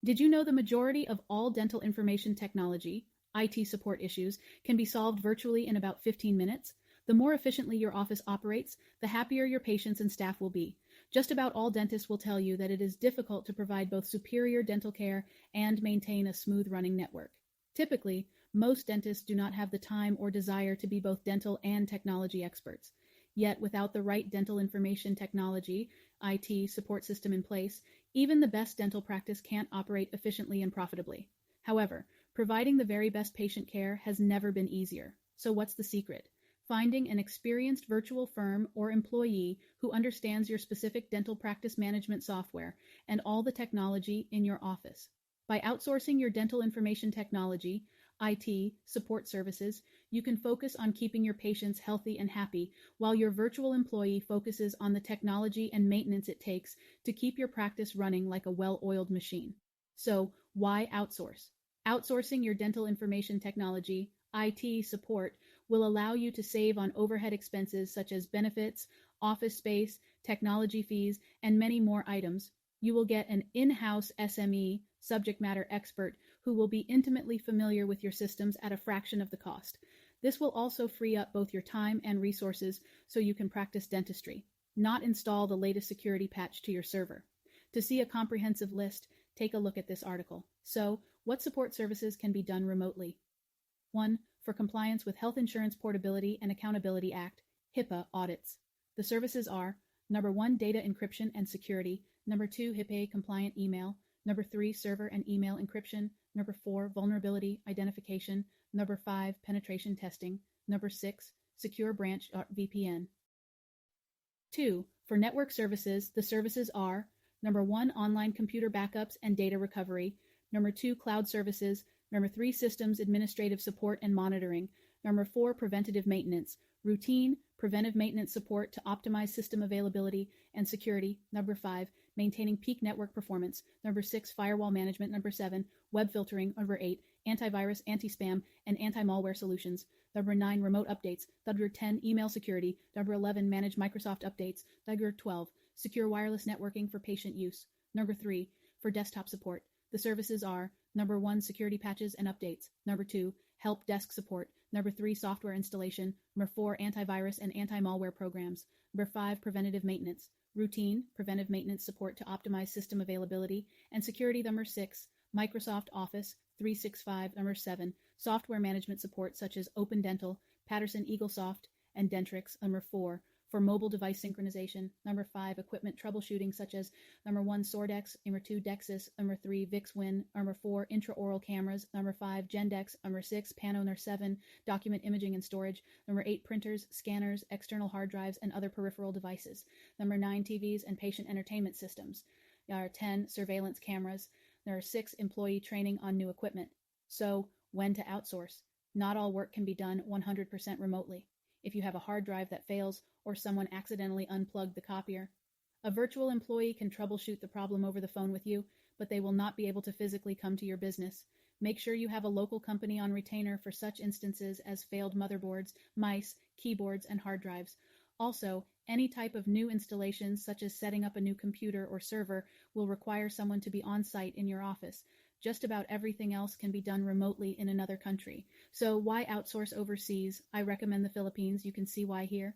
Did you know the majority of all dental information technology, IT support issues, can be solved virtually in about 15 minutes? The more efficiently your office operates, the happier your patients and staff will be. Just about all dentists will tell you that it is difficult to provide both superior dental care and maintain a smooth running network. Typically, most dentists do not have the time or desire to be both dental and technology experts. Yet, without the right dental information technology, IT, support system in place, even the best dental practice can't operate efficiently and profitably. However, providing the very best patient care has never been easier. So what's the secret? Finding an experienced virtual firm or employee who understands your specific dental practice management software and all the technology in your office. By outsourcing your dental information technology, IT, support services, you can focus on keeping your patients healthy and happy, while your virtual employee focuses on the technology and maintenance it takes to keep your practice running like a well-oiled machine. So, why outsource? Outsourcing your dental information technology, IT support, will allow you to save on overhead expenses such as benefits, office space, technology fees, and many more items. You will get an in-house SME, subject matter expert, who will be intimately familiar with your systems at a fraction of the cost. This will also free up both your time and resources so you can practice dentistry, not install the latest security patch to your server. To see a comprehensive list, take a look at this article. So, what support services can be done remotely? 1. For compliance with Health Insurance Portability and Accountability Act, HIPAA audits. The services are: number 1, data encryption and security; number 2, HIPAA compliant email; number 3, server and email encryption; number 4, vulnerability identification; number 5, penetration testing; number 6, secure branch VPN. 2. For network services, the services are: number 1, online computer backups and data recovery; number 2, cloud services; number 3, systems administrative support and monitoring; number 4, preventative maintenance, routine, preventive maintenance support to optimize system availability and security; number 5, maintaining peak network performance; number 6, firewall management; number 7, web filtering; number 8, antivirus, anti-spam, and anti-malware solutions; number 9, remote updates; number 10, email security; number 11, manage Microsoft updates; number 12, secure wireless networking for patient use; number 3, for desktop support. The services are: number 1, security patches and updates; number 2, help desk support; number 3, software installation; number 4, antivirus and anti-malware programs; number 5, preventative maintenance, routine, preventive maintenance support to optimize system availability and security; number 6, Microsoft Office 365; number 7, software management support such as Open Dental, Patterson EagleSoft, and Dentrix; number 4, for mobile device synchronization; number 5, equipment troubleshooting such as number 1, Sordex; number 2, Dexis; number 3, VixWin; number 4, intraoral cameras; number 5, Gendex; number 6, Pano; number 7, document imaging and storage; number 8, printers, scanners, external hard drives, and other peripheral devices; number 9, TVs and patient entertainment systems; number 10, surveillance cameras; number 6, employee training on new equipment. So, when to outsource? Not all work can be done 100% remotely. If you have a hard drive that fails or someone accidentally unplugged the copier, a virtual employee can troubleshoot the problem over the phone with you, but they will not be able to physically come to your business. Make sure you have a local company on retainer for such instances as failed motherboards, mice, keyboards, and hard drives. Also, any type of new installations, such as setting up a new computer or server, will require someone to be on site in your office. Just about everything else can be done remotely in another country. So why outsource overseas? I recommend the Philippines. You can see why here.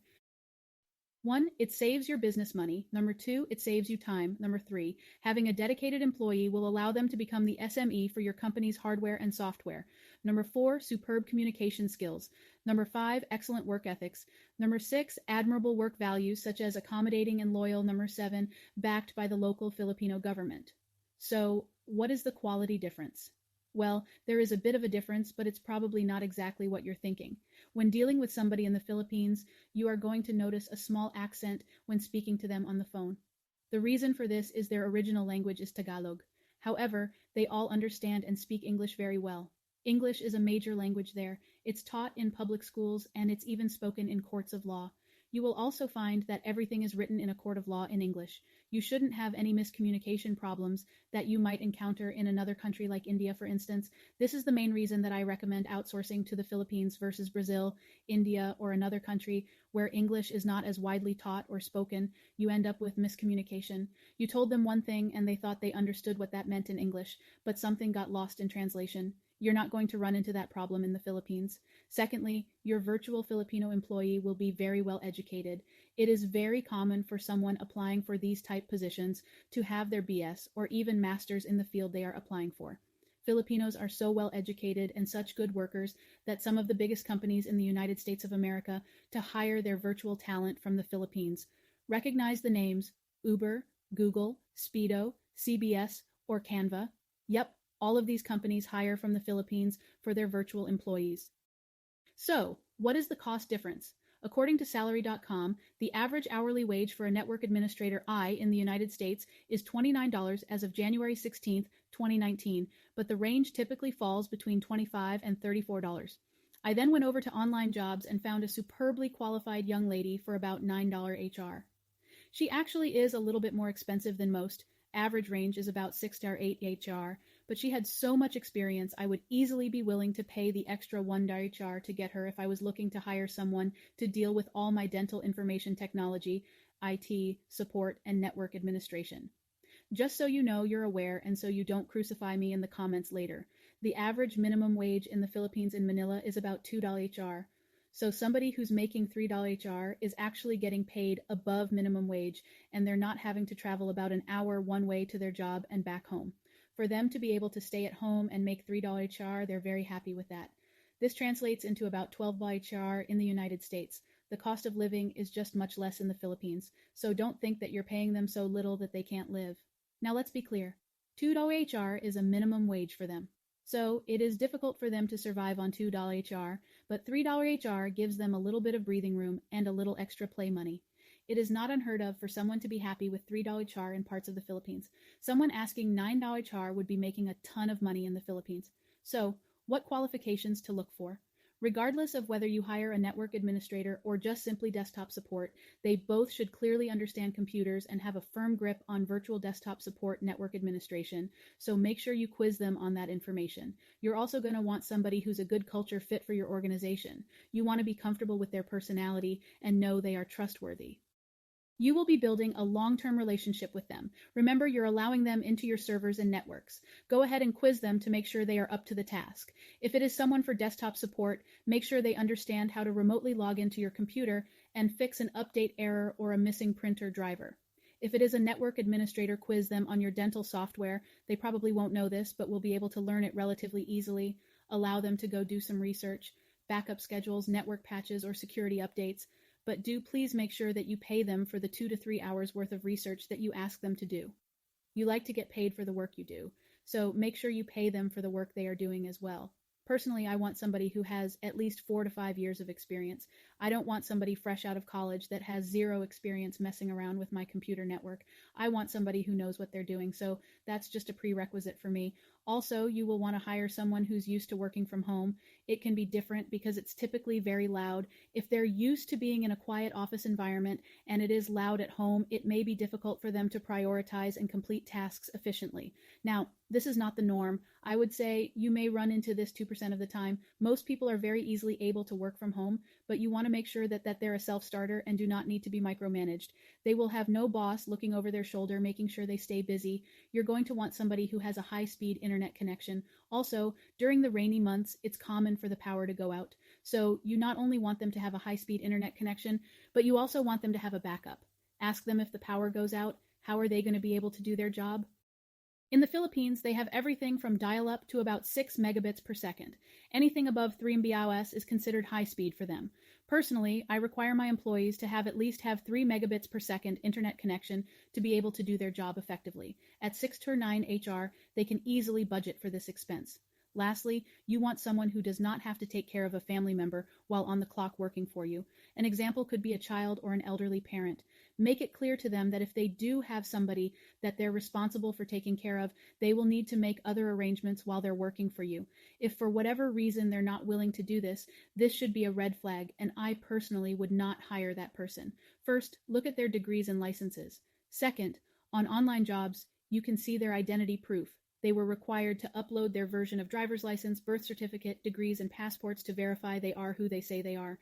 1, it saves your business money. Number 2, it saves you time. Number 3, having a dedicated employee will allow them to become the SME for your company's hardware and software. Number 4, superb communication skills. Number 5, excellent work ethics. Number 6, admirable work values such as accommodating and loyal. Number 7, backed by the local Filipino government. So, what is the quality difference? Well, there is a bit of a difference, but it's probably not exactly what you're thinking. When dealing with somebody in the Philippines, you are going to notice a small accent when speaking to them on the phone. The reason for this is their original language is Tagalog. However, they all understand and speak English very well. English is a major language there. It's taught in public schools, and it's even spoken in courts of law. You will also find that everything is written in a court of law in English. You shouldn't have any miscommunication problems that you might encounter in another country like India, for instance. This is the main reason that I recommend outsourcing to the Philippines versus Brazil, India, or another country where English is not as widely taught or spoken. You end up with miscommunication. You told them one thing and they thought they understood what that meant in English, but something got lost in translation. You're not going to run into that problem in the Philippines. Secondly, your virtual Filipino employee will be very well educated. It is very common for someone applying for these type positions to have their BS or even master's in the field they are applying for. Filipinos are so well educated and such good workers that some of the biggest companies in the United States of America to hire their virtual talent from the Philippines. Recognize the names Uber, Google, Speedo, CBS, or Canva. Yep, all of these companies hire from the Philippines for their virtual employees. So, what is the cost difference? According to Salary.com, the average hourly wage for a network administrator in the United States is $29 as of January 16, 2019, but the range typically falls between $25 and $34. I then went over to online jobs and found a superbly qualified young lady for about $9 HR. She actually is a little bit more expensive than most. Average range is about $6 to $8 HR, but she had so much experience I would easily be willing to pay the extra $1 HR to get her if I was looking to hire someone to deal with all my dental information technology, IT, support, and network administration. Just so you know, you're aware, and so you don't crucify me in the comments later. The average minimum wage in the Philippines in Manila is about $2 HR. So somebody who's making $3 HR is actually getting paid above minimum wage, and they're not having to travel about an hour one way to their job and back home. For them to be able to stay at home and make $3 HR, they're very happy with that. This translates into about $12 HR in the United States. The cost of living is just much less in the Philippines, so don't think that you're paying them so little that they can't live. Now let's be clear. $2 HR is a minimum wage for them. So it is difficult for them to survive on $2 HR, but $3 HR gives them a little bit of breathing room and a little extra play money. It is not unheard of for someone to be happy with $3 HR in parts of the Philippines. Someone asking $9 HR would be making a ton of money in the Philippines. So, what qualifications to look for? Regardless of whether you hire a network administrator or just simply desktop support, they both should clearly understand computers and have a firm grip on virtual desktop support network administration, so make sure you quiz them on that information. You're also going to want somebody who's a good culture fit for your organization. You want to be comfortable with their personality and know they are trustworthy. You will be building a long-term relationship with them. Remember, you're allowing them into your servers and networks. Go ahead and quiz them to make sure they are up to the task. If it is someone for desktop support, make sure they understand how to remotely log into your computer and fix an update error or a missing printer driver. If it is a network administrator, quiz them on your dental software. They probably won't know this, but will be able to learn it relatively easily. Allow them to go do some research, backup schedules, network patches, or security updates. But do please make sure that you pay them for the 2 to 3 hours worth of research that you ask them to do. You like to get paid for the work you do, so make sure you pay them for the work they are doing as well. Personally, I want somebody who has at least 4 to 5 years of experience. I don't want somebody fresh out of college that has zero experience messing around with my computer network. I want somebody who knows what they're doing, so that's just a prerequisite for me. Also, you will want to hire someone who's used to working from home. It can be different because it's typically very loud. If they're used to being in a quiet office environment and it is loud at home, it may be difficult for them to prioritize and complete tasks efficiently. Now, this is not the norm. I would say you may run into this 2% of the time. Most people are very easily able to work from home, but you want to make sure that they're a self-starter and do not need to be micromanaged. They will have no boss looking over their shoulder, making sure they stay busy. You're going to want somebody who has a high-speed internet connection. Also, during the rainy months, it's common for the power to go out. So you not only want them to have a high-speed internet connection, but you also want them to have a backup. Ask them if the power goes out, how are they going to be able to do their job? In the Philippines, they have everything from dial-up to about 6 megabits per second. Anything above 3 mbps is considered high speed for them. Personally, I require my employees to have 3 megabits per second internet connection to be able to do their job effectively. At 6 to 9 HR, they can easily budget for this expense. Lastly, you want someone who does not have to take care of a family member while on the clock working for you. An example could be a child or an elderly parent. Make it clear to them that if they do have somebody that they're responsible for taking care of, they will need to make other arrangements while they're working for you. If for whatever reason they're not willing to do this, this should be a red flag, and I personally would not hire that person. First, look at their degrees and licenses. Second, On online jobs, you can see their identity proof. They were required to upload their version of driver's license, birth certificate, degrees, and passports to verify they are who they say they are.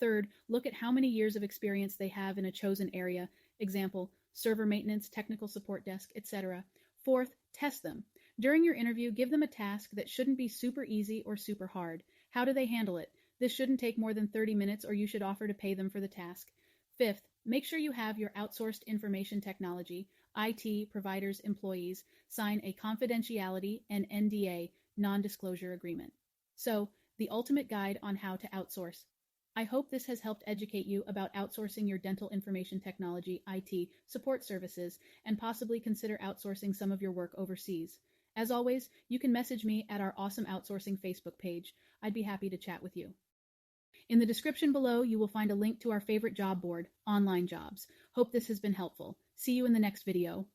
Third, look at how many years of experience they have in a chosen area, example, server maintenance, technical support desk, etc. Fourth, test them. During your interview, give them a task that shouldn't be super easy or super hard. How do they handle it? This shouldn't take more than 30 minutes, or you should offer to pay them for the task. Fifth, make sure you have your outsourced information technology, IT, providers, employees, sign a confidentiality and NDA, non-disclosure agreement. So, the ultimate guide on how to outsource. I hope this has helped educate you about outsourcing your dental information technology, IT, support services, and possibly consider outsourcing some of your work overseas. As always, you can message me at our Awesome Outsourcing Facebook page. I'd be happy to chat with you. In the description below, you will find a link to our favorite job board, Online Jobs. Hope this has been helpful. See you in the next video.